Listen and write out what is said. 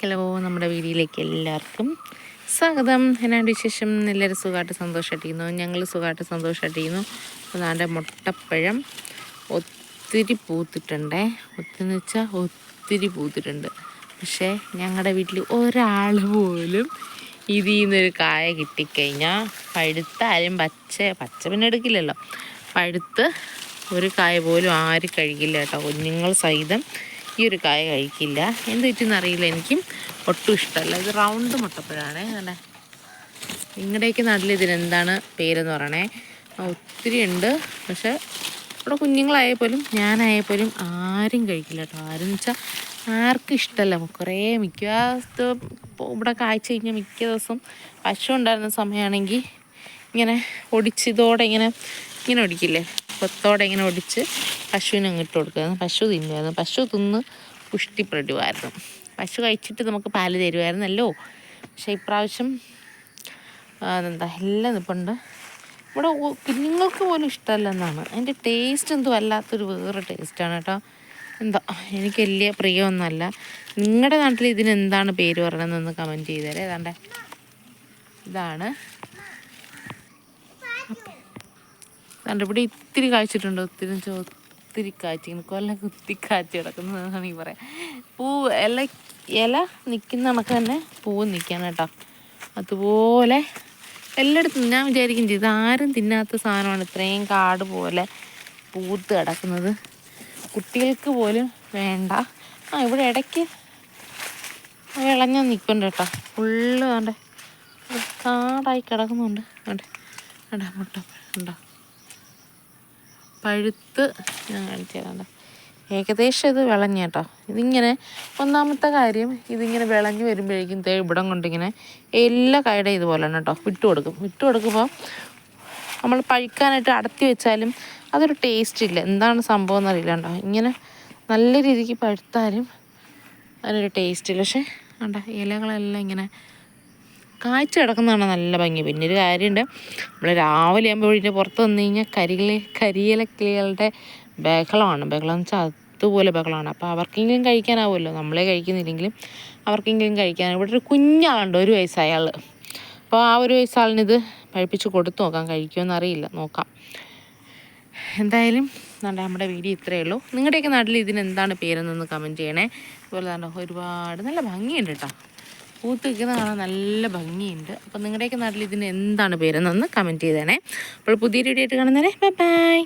Hello, നമ്മുടെ വീഡിയോയിലേക്ക് എല്ലാവർക്കും സ്വാഗതം. എന്നാണ്ട് വിശേഷം? എല്ലാവരും സുഖമായിട്ട് സന്തോഷമായിട്ടിരിക്കുന്നു. ഞങ്ങൾ സുഖമായിട്ട് സന്തോഷമായിട്ടിരിക്കുന്നു. അപ്പോൾ നാൻ്റെ മുട്ടപ്പഴം ഒത്തിരി പൂത്തിട്ടുണ്ടേ. ഒത്തിരി വെച്ചാൽ ഒത്തിരി പൂത്തിട്ടുണ്ട്. പക്ഷേ ഞങ്ങളുടെ വീട്ടിൽ ഒരാൾ പോലും ഇതിൽ നിന്നൊരു കായ കിട്ടിക്കഴിഞ്ഞാൽ പഴുത്താലും പച്ച പിന്നെ എടുക്കില്ലല്ലോ, പഴുത്ത് ഒരു കായ പോലും ആരും കഴിക്കില്ല കേട്ടോ. കുഞ്ഞുങ്ങൾ സഹിതം ഈ ഒരു കായ കഴിക്കില്ല. എന്ത് പറ്റുമെന്നറിയില്ല, എനിക്കും ഒട്ടും ഇഷ്ടമല്ല. ഇത് റൗണ്ട് മുട്ടപ്പഴമാണേ. അല്ലേ, നിങ്ങളുടെയൊക്കെ നാട്ടിൽ ഇതിനെന്താണ് പേരെന്ന് പറയണേ. ഒത്തിരി ഉണ്ട്, പക്ഷേ ഇവിടെ കുഞ്ഞുങ്ങളായ പോലും ഞാനായ പോലും ആരും കഴിക്കില്ല കേട്ടോ. ആരെന്ന് വെച്ചാൽ ആർക്കും ഇഷ്ടമല്ല. കുറേ മിക്ക ഇവിടെ കാഴ്ച കഴിഞ്ഞാൽ മിക്ക ദിവസം പശു ഉണ്ടായിരുന്ന സമയമാണെങ്കിൽ ഇങ്ങനെ ഒടിച്ചതോടെ ഇങ്ങനെ ഒടിക്കില്ലേ, കൊത്തോടെ ഇങ്ങനെ ഒടിച്ച് പശുവിന് അങ്ങിട്ട് കൊടുക്കുന്നത്. പശു തിന്നുമായിരുന്നു. പശു തിന്ന് പുഷ്ടിപ്പെടുമായിരുന്നു. പശു കഴിച്ചിട്ട് നമുക്ക് പാല് തരുമായിരുന്നല്ലോ. പക്ഷേ ഇപ്രാവശ്യം എല്ലാം നിൽപ്പുണ്ട്. ഇവിടെ കുഞ്ഞുങ്ങൾക്ക് പോലും ഇഷ്ടമല്ലെന്നാണ്. അതിൻ്റെ ടേസ്റ്റ് എന്തോ വല്ലാത്തൊരു വേറെ ടേസ്റ്റാണ് കേട്ടോ. എന്താ, എനിക്ക് വലിയ പ്രിയമൊന്നുമല്ല. നിങ്ങളുടെ നാട്ടിൽ ഇതിനെന്താണ് പേര് പറയണമെന്നൊന്ന് കമൻറ്റ് ചെയ്തേരെ. ഏതാണ്ട് ഇതാണ്. ഇവിടെ ഇത്തിരി കായ്ച്ചിട്ടുണ്ട്. ഒത്തിരി കായ്ച്ചിങ്ങനെ കൊല്ലം കുത്തി കായ്ച്ച് കിടക്കുന്നതാണ് ഈ പറയാം. ഇല നിൽക്കുന്ന കണക്ക് തന്നെ പൂവ് നിൽക്കണം കേട്ടോ. അതുപോലെ എല്ലായിടത്തും ഞാൻ വിചാരിക്കും ചെയ്ത് ആരും തിന്നാത്ത സാധനമാണ് ഇത്രയും കാട് പോലെ പൂത്ത് കിടക്കുന്നത്. കുട്ടികൾക്ക് പോലും വേണ്ട. ഇവിടെ ഇടയ്ക്ക് വിളഞ്ഞ നിൽപ്പുണ്ട് കേട്ടോ. ഫുള്ള് വേണ്ട കാടായി കിടക്കുന്നുണ്ട്. വേണ്ട മുട്ടപ്പഴം ഉണ്ടോ പഴുത്ത്. ഞാൻ കാണിച്ചു തരാം. ഏകദേശം ഇത് വിളഞ്ഞ കേട്ടോ. ഇതിങ്ങനെ ഒന്നാമത്തെ കാര്യം, ഇതിങ്ങനെ വിളഞ്ഞ് വരുമ്പോഴേക്കും ഇവിടം കൊണ്ടിങ്ങനെ എല്ലാ കായുടെ ഇതുപോലെ തന്നെ കേട്ടോ വിട്ട് കൊടുക്കുമ്പോൾ നമ്മൾ പഴുക്കാനായിട്ട് അടത്തി വെച്ചാലും അതൊരു ടേസ്റ്റ് ഇല്ല. എന്താണ് സംഭവം എന്നറിയില്ല കേട്ടോ. ഇങ്ങനെ നല്ല രീതിക്ക് പഴുത്താലും അതിനൊരു ടേസ്റ്റ് ഇല്ല. പക്ഷേ കണ്ടോ, ഇലകളെല്ലാം ഇങ്ങനെ കായ്ച്ച് കിടക്കുന്നതാണ് നല്ല ഭംഗി. പിന്നെ ഒരു കാര്യമുണ്ട്, നമ്മൾ രാവിലെ ആകുമ്പോൾ ഇതിൻ്റെ പുറത്ത് വന്നു കഴിഞ്ഞാൽ കരിയില കിളികളുടെ ബഹളം എന്ന് വെച്ചാൽ അതുപോലെ ബഹളമാണ്. അപ്പോൾ അവർക്കെങ്കിലും കഴിക്കാനാവുമല്ലോ, നമ്മളെ കഴിക്കുന്നില്ലെങ്കിലും അവർക്കെങ്കിലും കഴിക്കാനാവും. ഇവിടെ ഒരു കുഞ്ഞാളുണ്ട്, 1 വയസ്സായ ആൾ. അപ്പോൾ ആ 1 വയസ്സാളിനിത് പഴിപ്പിച്ച് കൊടുത്തു നോക്കാം, കഴിക്കുമെന്ന് അറിയില്ല, നോക്കാം. എന്തായാലും നമ്മുടെ വീഡിയോ ഇത്രയേ ഉള്ളൂ. നിങ്ങളുടെയൊക്കെ നാട്ടിൽ ഇതിനെന്താണ് പേരെന്നൊന്ന് കമൻറ്റ് ചെയ്യണേ. അതുപോലെ ഒരുപാട് നല്ല ഭംഗിയുണ്ട് കേട്ടോ. പൂത്ത് വയ്ക്കുന്ന കാണാൻ നല്ല ഭംഗിയുണ്ട്. അപ്പോൾ നിങ്ങളുടെയൊക്കെ നാട്ടിൽ ഇതിന് എന്താണ് പേരെന്നൊന്ന് കമൻറ്റ് ചെയ്തേണേ. അപ്പോൾ പുതിയൊരു വീഡിയോ ആയിട്ട് കാണുന്നേരെ ബൈ.